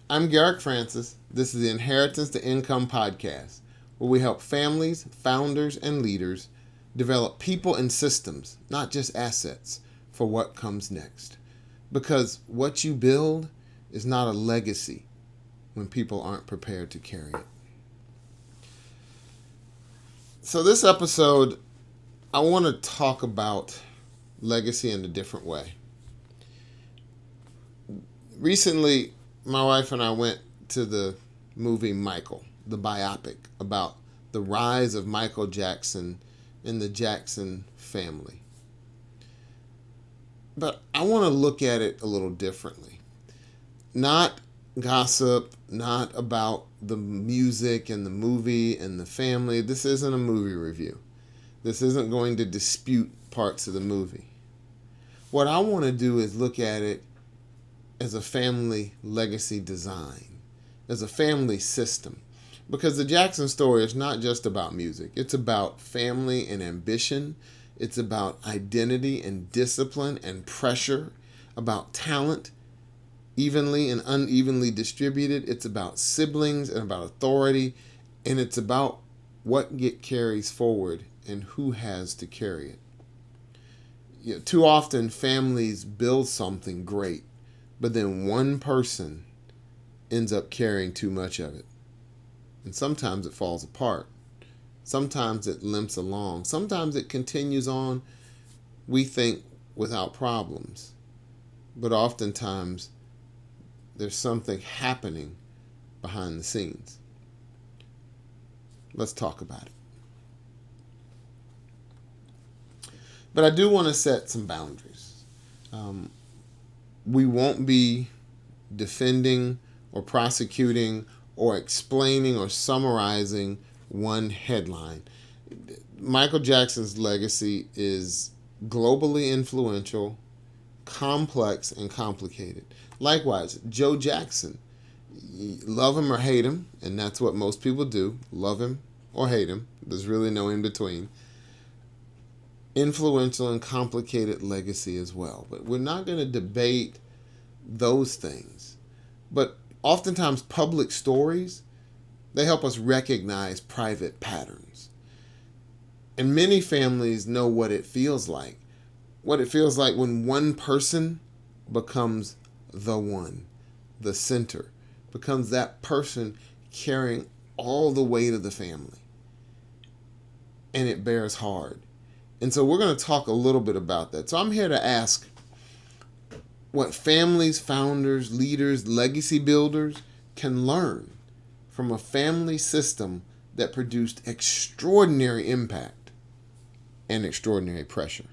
I'm Garrick Francis. This is the Inheritance to Income podcast, where we help families, founders, and leaders develop people and systems, not just assets, for what comes next. Because what you build is not a legacy when people aren't prepared to carry it. So, this episode, I want to talk about legacy in a different way. Recently, my wife and I went to the movie Michael, the biopic about the rise of Michael Jackson and the Jackson family. But I want to look at it a little differently. Not gossip, not about the music and the movie and the family. This isn't a movie review. This isn't going to dispute parts of the movie. What I want to do is look at it as a family legacy design, as a family system. Because the Jackson story is not just about music. It's about family and ambition. It's about identity and discipline and pressure, about talent, evenly and unevenly distributed. It's about siblings and about authority. And it's about what carries forward and who has to carry it. Too often families build something great, but then one person ends up carrying too much of it. And sometimes it falls apart. Sometimes it limps along. Sometimes it continues on, we think, without problems. But oftentimes, there's something happening behind the scenes. Let's talk about it. But I do want to set some boundaries. We won't be defending or prosecuting or explaining or summarizing one headline. Michael Jackson's legacy is globally influential, complex, and complicated. Likewise, Joe Jackson, love him or hate him, and that's what most people do, love him or hate him. There's really no in between. Influential and complicated legacy as well. But we're not going to debate those things. But oftentimes public stories, they help us recognize private patterns. And many families know what it feels like. What it feels like when one person becomes the one, the center, becomes that person carrying all the weight of the family. And it bears hard. And so we're going to talk a little bit about that. So I'm here to ask what families, founders, leaders, legacy builders can learn from a family system that produced extraordinary impact and extraordinary pressure.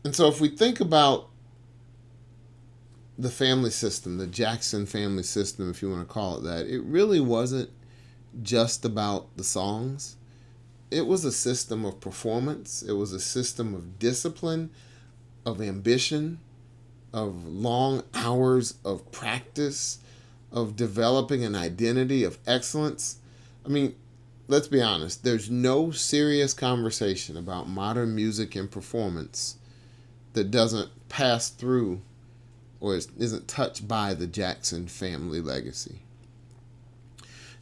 And so if we think about the family system, the Jackson family system, if you want to call it that, it really wasn't just about the songs. It was a system of performance. It was a system of discipline, of ambition, of long hours of practice, of developing an identity of excellence. I mean, let's be honest. There's no serious conversation about modern music and performance that doesn't pass through or isn't touched by the Jackson family legacy.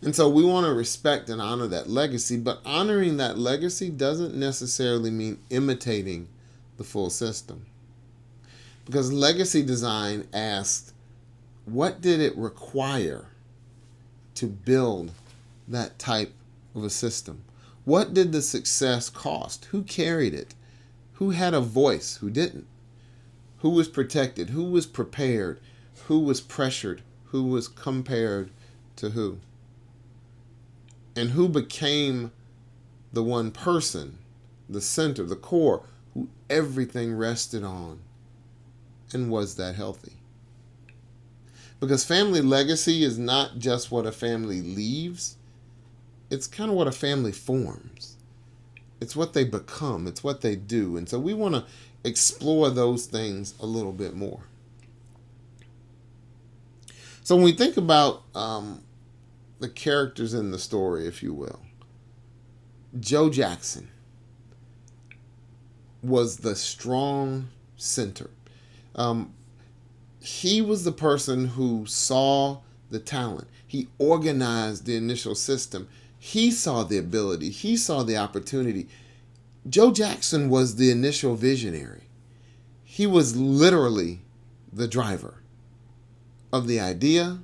And so we want to respect and honor that legacy, but honoring that legacy doesn't necessarily mean imitating the full system. Because legacy design asks, what did it require to build that type of a system? What did the success cost? Who carried it? Who had a voice? Who didn't? Who was protected? Who was prepared? Who was pressured? Who was compared to who? And who became the one person, the center, the core, who everything rested on? And was that healthy? Because family legacy is not just what a family leaves. It's kind of what a family forms. It's what they become. It's what they do. And so we want to explore those things a little bit more. So when we think about the characters in the story, if you will, Joe Jackson was the strong center. he was the person who saw the talent. He organized the initial system. He saw the ability. He saw the opportunity. Joe Jackson was the initial visionary. He was literally the driver of the idea,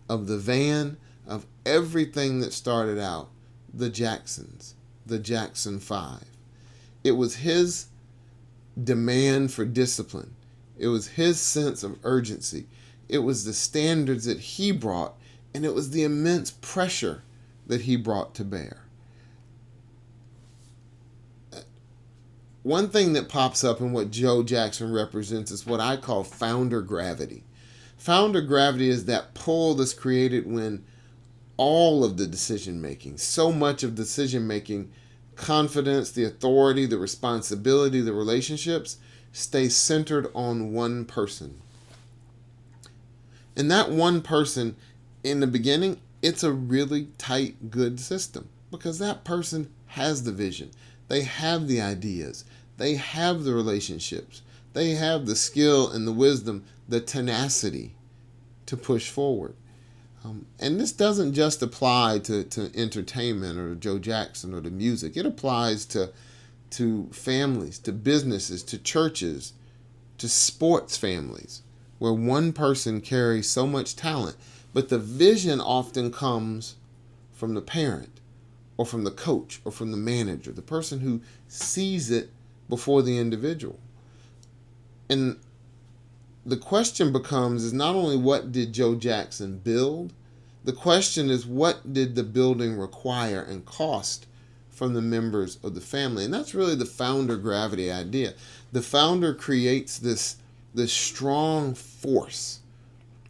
of the van, of everything that started out the Jacksons, the Jackson Five. It was his demand for discipline. It was his sense of urgency. It was the standards that he brought, and it was the immense pressure that he brought to bear. One thing that pops up in what Joe Jackson represents is what I call founder gravity. Founder gravity is that pull that's created when all of the decision making, so much of decision making, confidence, the authority, the responsibility, the relationships, stay centered on one person. And that one person, in the beginning, it's a really tight, good system because that person has the vision. They have the ideas. They have the relationships. They have the skill and the wisdom, the tenacity to push forward. And this doesn't just apply to entertainment or Joe Jackson or the music. It applies to families, to businesses, to churches, to sports families, where one person carries so much talent, but the vision often comes from the parent or from the coach or from the manager, the person who sees it before the individual. And the question becomes is not only what did Joe Jackson build, the question is what did the building require and cost from the members of the family. And that's really the founder gravity idea. The founder creates this strong force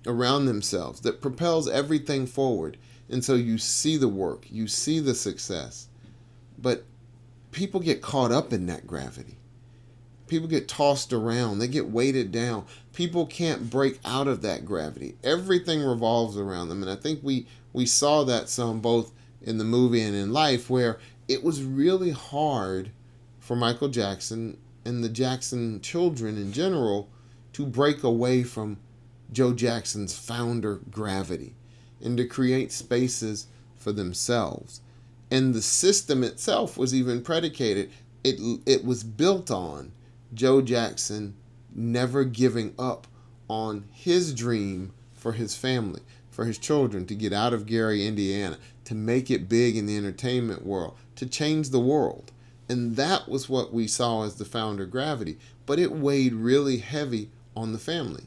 around themselves that propels everything forward. And so you see the work, you see the success, but people get caught up in that gravity. People get tossed around. They get weighted down. People can't break out of that gravity. Everything revolves around them. And I think we saw that some both in the movie and in life, where it was really hard for Michael Jackson and the Jackson children in general to break away from Joe Jackson's founder gravity and to create spaces for themselves. And the system itself was even predicated. It was built on Joe Jackson never giving up on his dream for his family, for his children, to get out of Gary, Indiana, to make it big in the entertainment world, to change the world. And that was what we saw as the founder gravity. But it weighed really heavy on the family.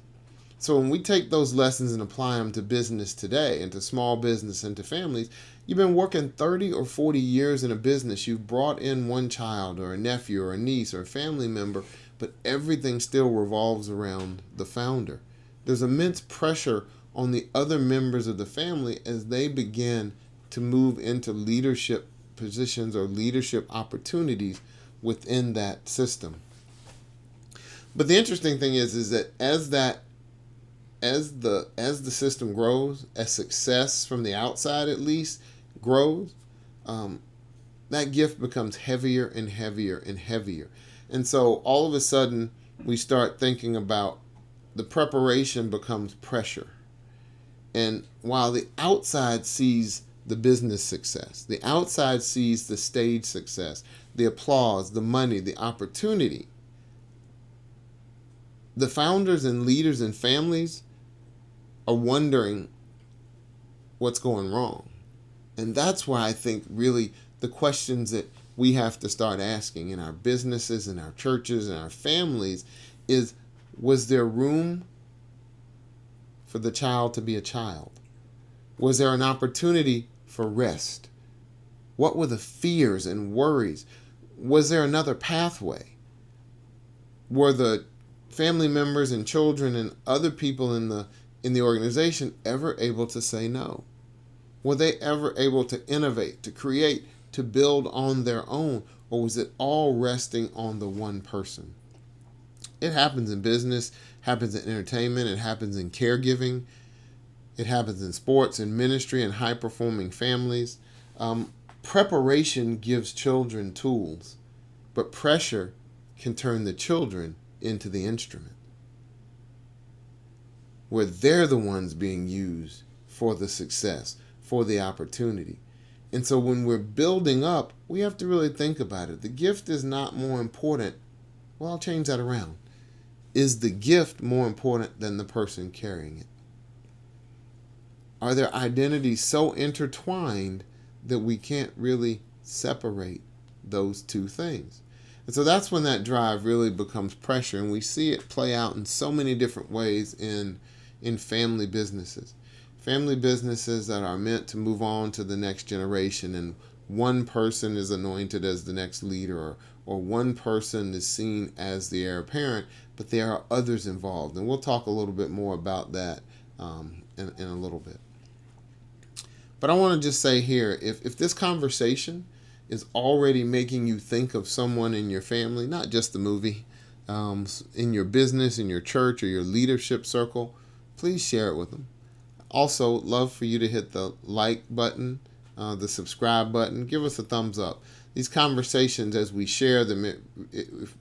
So when we take those lessons and apply them to business today and to small business and to families, you've been working 30 or 40 years in a business. You've brought in one child or a nephew or a niece or a family member, but everything still revolves around the founder. There's immense pressure on the other members of the family as they begin to move into leadership positions or leadership opportunities within that system. But the interesting thing is that as the system grows, as success from the outside at least grows, that gift becomes heavier and heavier and heavier. And so all of a sudden we start thinking about the preparation becomes pressure. And while the outside sees the business success, the outside sees the stage success, the applause, the money, the opportunity, the founders and leaders and families are wondering what's going wrong. And that's why I think really the questions that we have to start asking in our businesses, in our churches, in our families is, was there room for the child to be a child? Was there an opportunity for rest? What were the fears and worries? Was there another pathway? Were the family members and children and other people in the organization ever able to say no? Were they ever able to innovate, to create, to build on their own? Or was it all resting on the one person? It happens in business, happens in entertainment, it happens in caregiving, it happens in sports and ministry and high-performing families. Preparation gives children tools, but pressure can turn the children into the instrument. where they're the ones being used for the success, for the opportunity. And so when we're building up, we have to really think about it. The gift is not more important. Well, I'll change that around. Is the gift more important than the person carrying it? Are their identities so intertwined that we can't really separate those two things? And so that's when that drive really becomes pressure, and we see it play out in so many different ways in family businesses. Family businesses that are meant to move on to the next generation, and one person is anointed as the next leader, or one person is seen as the heir apparent, but there are others involved. And we'll talk a little bit more about that in a little bit. But I want to just say here, if this conversation is already making you think of someone in your family, not just the movie, in your business, in your church, or your leadership circle, please share it with them. Also, love for you to hit the like button, the subscribe button. Give us a thumbs up. These conversations, as we share them,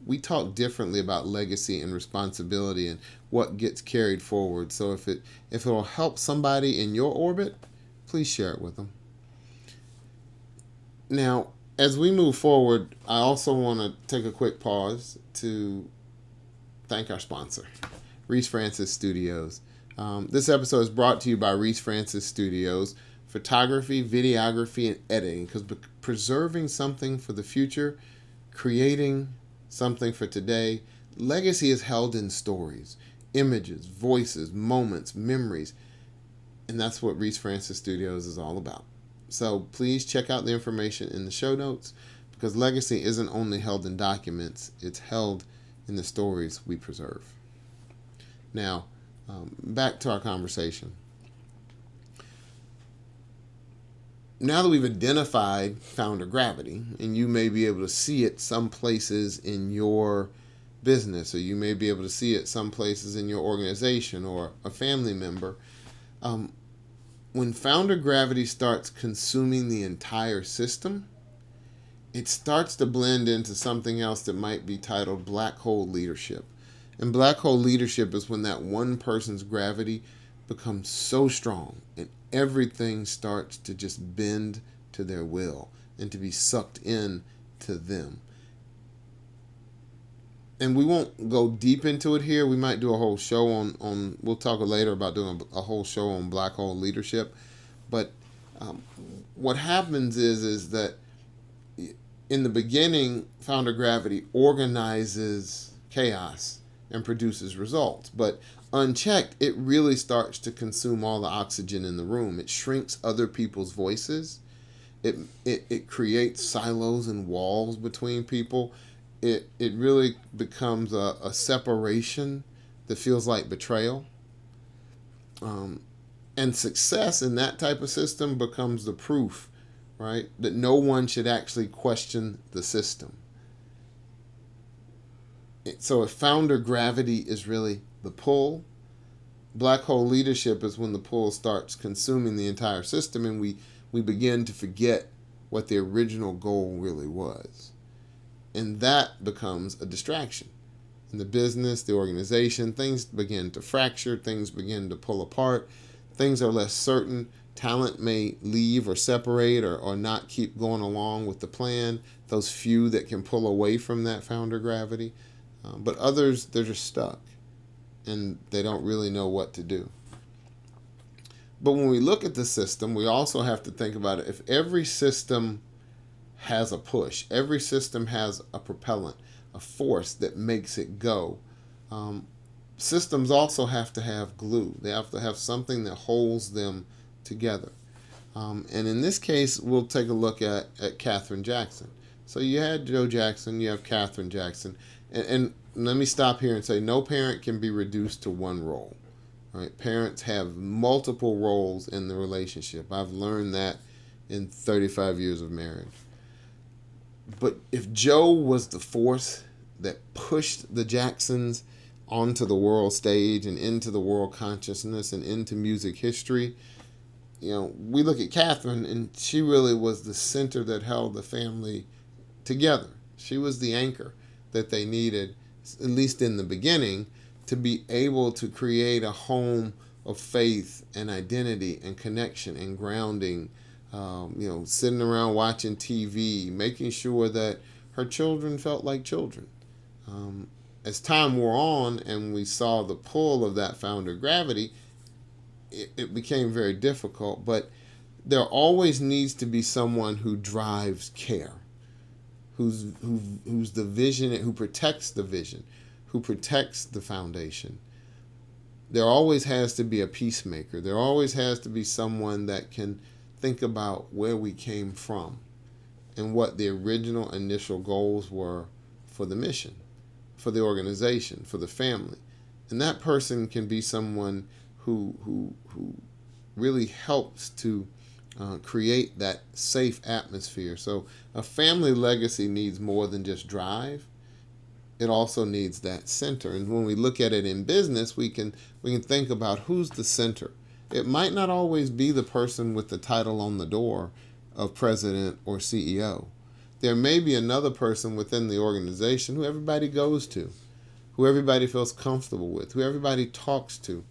we talk differently about legacy and responsibility and what gets carried forward. So if it will help somebody in your orbit, please share it with them. Now, as we move forward, I also want to take a quick pause to thank our sponsor, Readiness Francis Studios. This episode is brought to you by Readiness Francis Studios, photography, videography, and editing, because preserving something for the future, creating something for today, legacy is held in stories, images, voices, moments, memories, and that's what Readiness Francis Studios is all about. So please check out the information in the show notes, because legacy isn't only held in documents, it's held in the stories we preserve. Now, back to our conversation. Now that we've identified founder gravity, and you may be able to see it some places in your business, or you may be able to see it some places in your organization or a family member, when founder gravity starts consuming the entire system, it starts to blend into something else that might be titled black hole leadership. And black hole leadership is when that one person's gravity becomes so strong and everything starts to just bend to their will and to be sucked in to them. And we won't go deep into it here. We might do a whole show on we'll talk later about doing a whole show on black hole leadership. But what happens is that in the beginning, founder gravity organizes chaos and produces results. But unchecked, it really starts to consume all the oxygen in the room. It shrinks other people's voices. It creates silos and walls between people. It really becomes a separation that feels like betrayal. And success in that type of system becomes the proof, right, that no one should actually question the system. So if founder gravity is really the pull, black hole leadership is when the pull starts consuming the entire system, and we begin to forget what the original goal really was. And that becomes a distraction. In the business, the organization, things begin to fracture, things begin to pull apart, things are less certain, talent may leave or separate or not keep going along with the plan, those few that can pull away from that founder gravity. But others, they're just stuck and they don't really know what to do. But when we look at the system, we also have to think about it. If every system has a push, every system has a propellant, a force that makes it go, systems also have to have glue. They have to have something that holds them together. And in this case, we'll take a look at Katherine Jackson. So you had Joe Jackson, you have Katherine Jackson. And let me stop here and say no parent can be reduced to one role. Right? Parents have multiple roles in the relationship. I've learned that in 35 years of marriage. But if Joe was the force that pushed the Jacksons onto the world stage and into the world consciousness and into music history, we look at Katherine, and she really was the center that held the family together. She was the anchor that they needed, at least in the beginning, to be able to create a home of faith and identity and connection and grounding, sitting around watching TV, making sure that her children felt like children. As time wore on and we saw the pull of that founder gravity, it became very difficult. But there always needs to be someone who drives care, who's the vision, who protects the vision, who protects the foundation. There always has to be a peacemaker. There always has to be someone that can think about where we came from and what the original initial goals were for the mission, for the organization, for the family. And that person can be someone who really helps to create that safe atmosphere. So a family legacy needs more than just drive. It also needs that center. And when we look at it in business, we can think about who's the center. It might not always be the person with the title on the door of president or CEO. There may be another person within the organization who everybody goes to, who everybody feels comfortable with, who everybody talks to.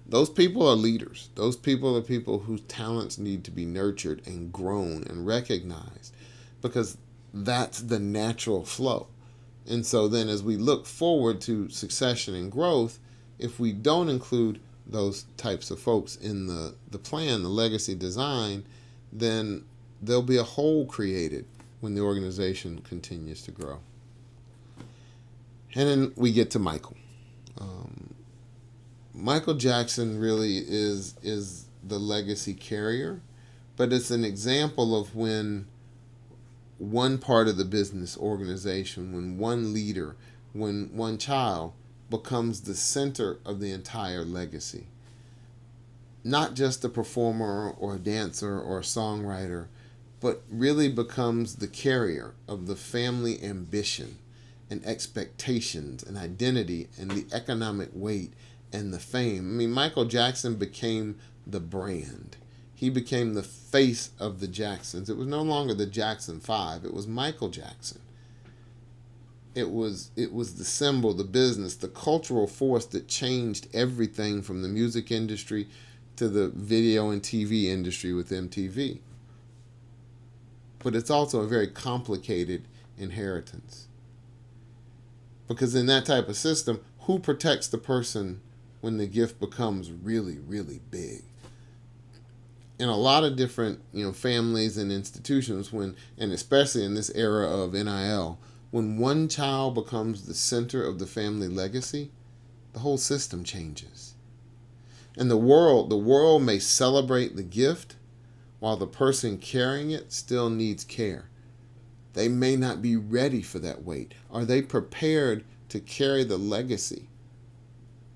Those people are leaders. Those people are people whose talents need to be nurtured and grown and recognized, because that's the natural flow. And so then as we look forward to succession and growth, if we don't include those types of folks in the plan, the legacy design, then there'll be a hole created when the organization continues to grow. And then we get to Michael. Michael Jackson really is the legacy carrier, but it's an example of when one part of the business organization, when one leader, when one child becomes the center of the entire legacy. Not just a performer or a dancer or a songwriter, but really becomes the carrier of the family ambition and expectations and identity and the economic weight and the fame. I mean, Michael Jackson became the brand. He became the face of the Jacksons. It was no longer the Jackson 5. It was Michael Jackson. It was the symbol, the business, the cultural force that changed everything from the music industry to the video and TV industry with MTV. But it's also a very complicated inheritance. Because in that type of system, who protects the person when the gift becomes really, really big? In a lot of different, families and institutions, and especially in this era of NIL, when one child becomes the center of the family legacy, the whole system changes. And the world may celebrate the gift while the person carrying it still needs care. They may not be ready for that weight. Are they prepared to carry the legacy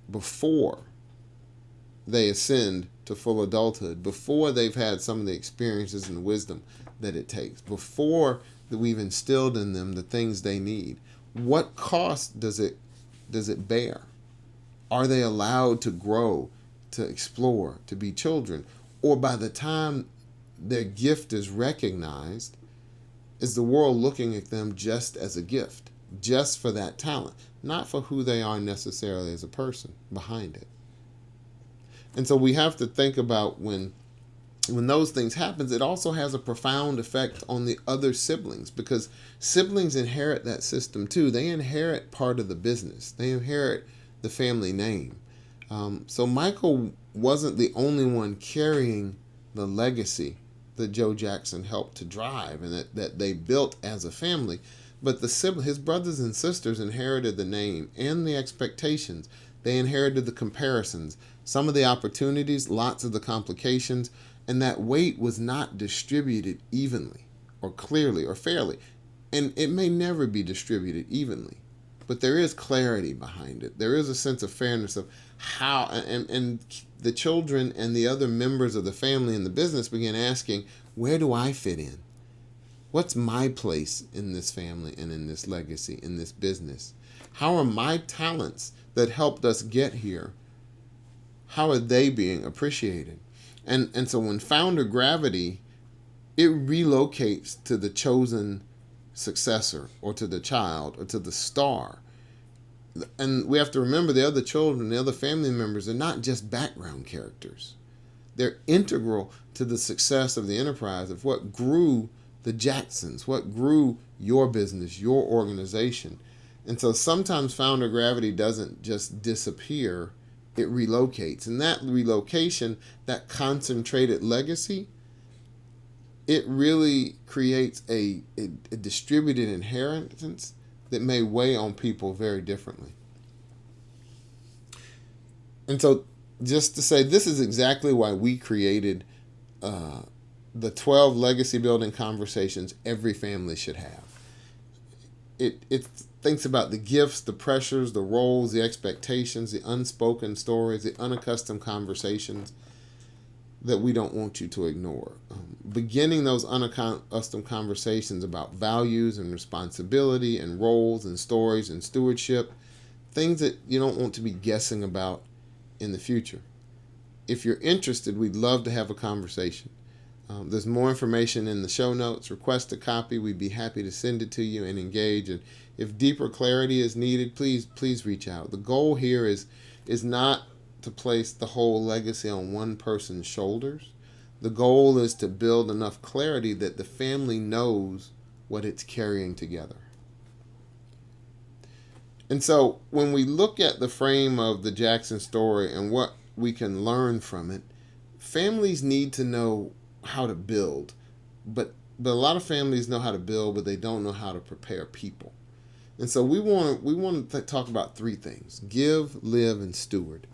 before they ascend to full adulthood, before they've had some of the experiences and wisdom that it takes, before we've instilled in them the things they need? What cost does it bear? Are they allowed to grow, to explore, to be children? Or by the time their gift is recognized, is the world looking at them just as a gift, just for that talent, not for who they are necessarily as a person behind it? And so we have to think about when those things happen, it also has a profound effect on the other siblings, because siblings inherit that system too. They inherit part of the business. They inherit the family name. So Michael wasn't the only one carrying the legacy that Joe Jackson helped to drive and that they built as a family. But his brothers and sisters inherited the name and the expectations. They inherited the comparisons, some of the opportunities, lots of the complications, and that weight was not distributed evenly or clearly or fairly. And it may never be distributed evenly, but there is clarity behind it. There is a sense of fairness of how, and the children and the other members of the family and the business began asking, where do I fit in? What's my place in this family and in this legacy, in this business? How are my talents that helped us get here, how are they being appreciated? And so when founder gravity, it relocates to the chosen successor or to the child or to the star. And we have to remember the other children, the other family members are not just background characters. They're integral to the success of the enterprise, of what grew the Jacksons, what grew your business, your organization. And so sometimes founder gravity doesn't just disappear, it relocates. And that relocation, that concentrated legacy, it really creates a distributed inheritance that may weigh on people very differently. And so just to say, this is exactly why we created the 12 legacy building conversations every family should have. It thinks about the gifts, the pressures, the roles, the expectations, the unspoken stories, the unaccustomed conversations that we don't want you to ignore. Beginning those unaccustomed conversations about values and responsibility and roles and stories and stewardship, things that you don't want to be guessing about in the future. If you're interested, we'd love to have a conversation. There's more information in the show notes. Request a copy. We'd be happy to send it to you and engage. And if deeper clarity is needed, please reach out. The goal here is not to place the whole legacy on one person's shoulders. The goal is to build enough clarity that the family knows what it's carrying together. And so when we look at the frame of the Jackson story and what we can learn from it, families need to know how to build. But a lot of families know how to build, but they don't know how to prepare people. And so we want to talk about three things: give, live, and steward.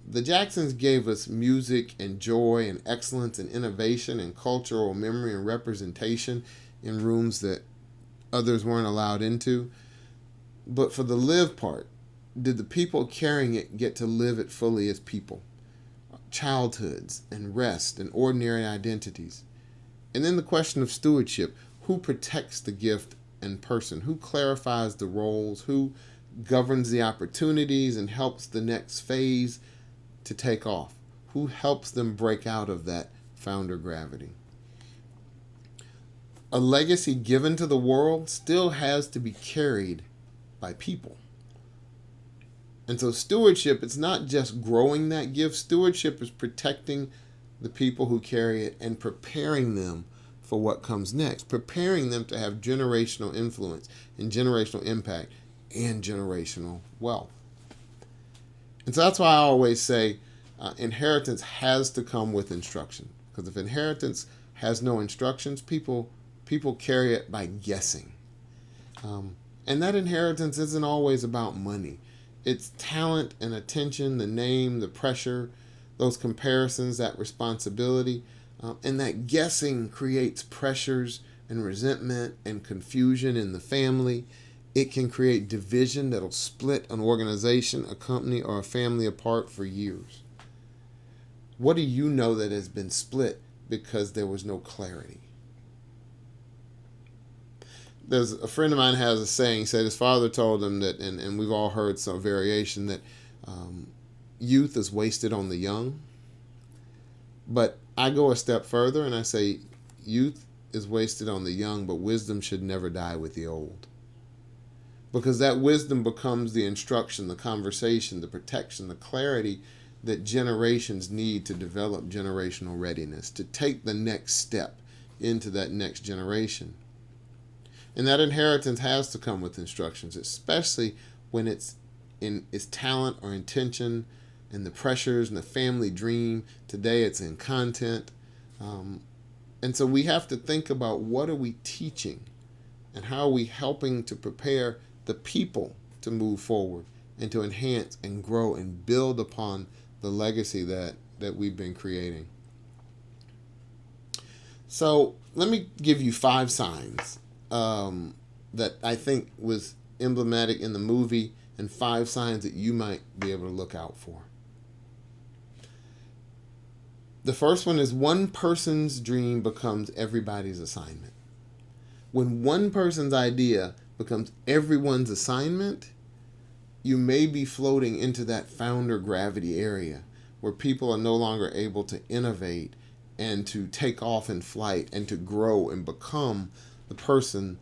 The Jacksons gave us music and joy and excellence and innovation and cultural memory and representation in rooms that others weren't allowed into. But for the live part, did the people carrying it get to live it fully as people? Childhoods and rest and ordinary identities. And then the question of stewardship: who protects the gift and person? Who clarifies the roles? Who governs the opportunities and helps the next phase to take off? Who helps them break out of that founder gravity? A legacy given to the world still has to be carried by people. And so stewardship, it's not just growing that gift. Stewardship is protecting the people who carry it and preparing them for what comes next, preparing them to have generational influence and generational impact and generational wealth. And so that's why I always say inheritance has to come with instruction. Because if inheritance has no instructions, people carry it by guessing. And that inheritance isn't always about money. It's talent and attention, the name, the pressure, those comparisons, that responsibility. And that guessing creates pressures and resentment and confusion in the family. It can create division that'll split an organization, a company, or a family apart for years. What do you know that has been split because there was no clarity? There's a friend of mine has a saying, said his father told him that, and we've all heard some variation, that youth is wasted on the young. But I go a step further and I say youth is wasted on the young, but wisdom should never die with the old. Because that wisdom becomes the instruction, the conversation, the protection, the clarity that generations need to develop generational readiness, to take the next step into that next generation. And that inheritance has to come with instructions, especially when it's in its talent or intention and the pressures and the family dream. Today it's in content. And so we have to think about, what are we teaching and how are we helping to prepare the people to move forward and to enhance and grow and build upon the legacy that we've been creating. So let me give you 5 signs that I think was emblematic in the movie, and 5 signs that you might be able to look out for. The first one is, one person's dream becomes everybody's assignment. When one person's idea becomes everyone's assignment, you may be floating into that founder gravity area where people are no longer able to innovate and to take off in flight and to grow and become the person,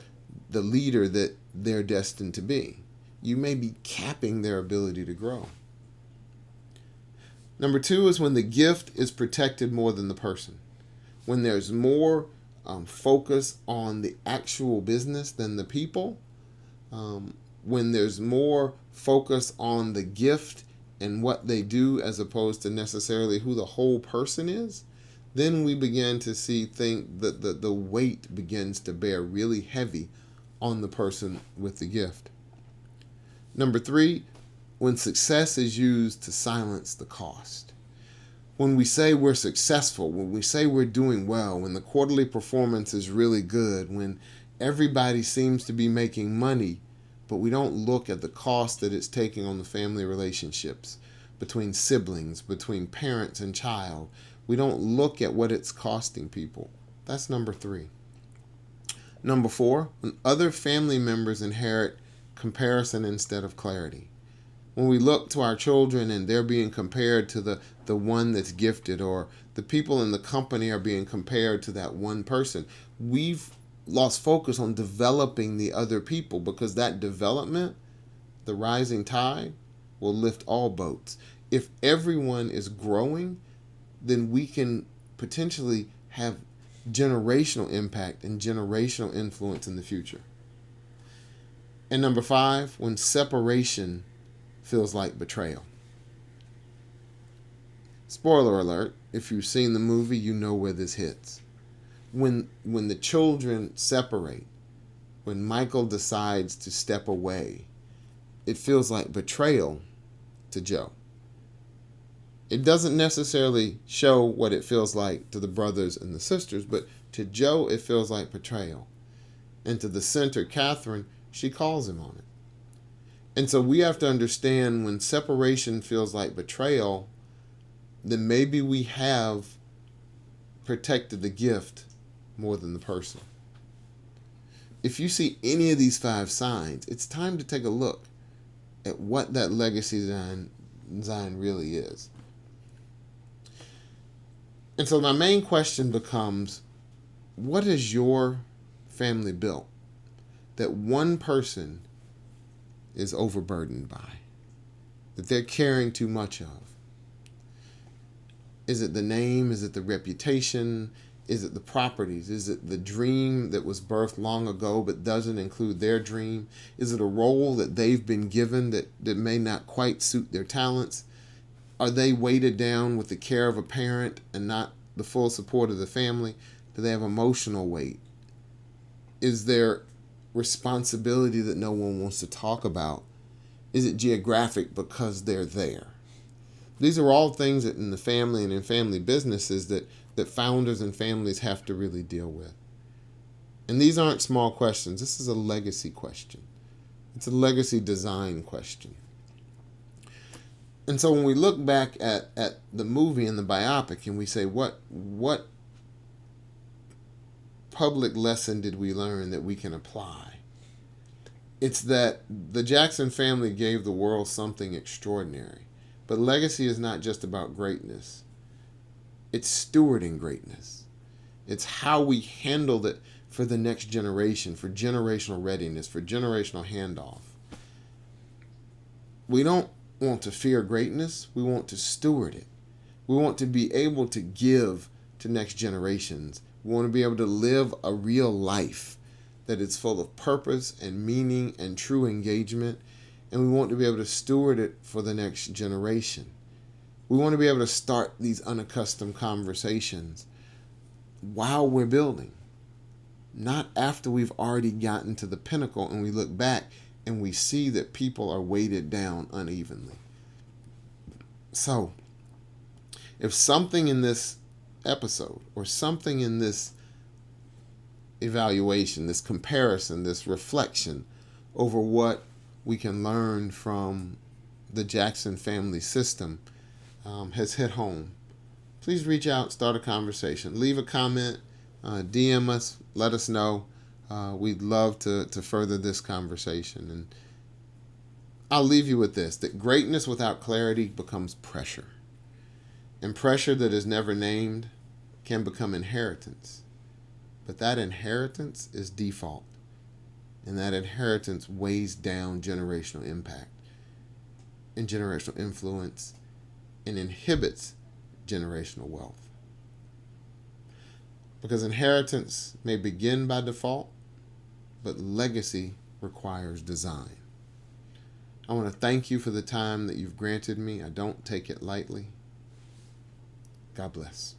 the leader that they're destined to be. you may be capping their ability to grow. Number 2 is when the gift is protected more than the person. When there's more focus on the actual business than the people. When there's more focus on the gift and what they do as opposed to necessarily who the whole person is, then we begin to think that the weight begins to bear really heavy on the person with the gift. Number 3, when success is used to silence the cost. When we say we're successful, when we say we're doing well, when the quarterly performance is really good, when everybody seems to be making money, but we don't look at the cost that it's taking on the family relationships between siblings, between parents and child. We don't look at what it's costing people. That's number 3. Number 4, when other family members inherit comparison instead of clarity. When we look to our children and they're being compared to the one that's gifted, or the people in the company are being compared to that one person, we've lost focus on developing the other people, because that development, the rising tide, will lift all boats. If everyone is growing, then we can potentially have generational impact and generational influence in the future. And number 5, when separation feels like betrayal. Spoiler alert, if you've seen the movie, you know where this hits. When the children separate, when Michael decides to step away, it feels like betrayal to Joe. It doesn't necessarily show what it feels like to the brothers and the sisters, but to Joe, it feels like betrayal. And to the center, Katherine, she calls him on it. And so we have to understand, when separation feels like betrayal, then maybe we have protected the gift more than the person. If you see any of these 5 signs, it's time to take a look at what that legacy design really is. And so my main question becomes, what is your family built that one person is overburdened by, that they're carrying too much of? Is it the name? Is it the reputation? Is it the properties? Is it the dream that was birthed long ago but doesn't include their dream? Is it a role that they've been given that may not quite suit their talents? Are they weighted down with the care of a parent and not the full support of the family? Do they have emotional weight? Is there responsibility that no one wants to talk about? Is it geographic because they're there? These are all things that in the family and in family businesses that founders and families have to really deal with. And these aren't small questions. This is a legacy question. It's a legacy design question. And so when we look back at the movie and the biopic and we say, what public lesson did we learn that we can apply? It's that the Jackson family gave the world something extraordinary. But legacy is not just about greatness. It's stewarding greatness. It's how we handle it for the next generation, for generational readiness, for generational handoff. We don't want to fear greatness. We want to steward it. We want to be able to give to next generations. We want to be able to live a real life that is full of purpose and meaning and true engagement. And we want to be able to steward it for the next generation. We want to be able to start these unaccustomed conversations while we're building, not after we've already gotten to the pinnacle and we look back and we see that people are weighted down unevenly. So, if something in this episode or something in this evaluation, this comparison, this reflection over what we can learn from the Jackson family system has hit home, please reach out, start a conversation, leave a comment, DM us, let us know. We'd love to further this conversation. And I'll leave you with this, that greatness without clarity becomes pressure. And pressure that is never named can become inheritance. But that inheritance is default. And that inheritance weighs down generational impact and generational influence and inhibits generational wealth. Because inheritance may begin by default, but legacy requires design. I want to thank you for the time that you've granted me. I don't take it lightly. God bless.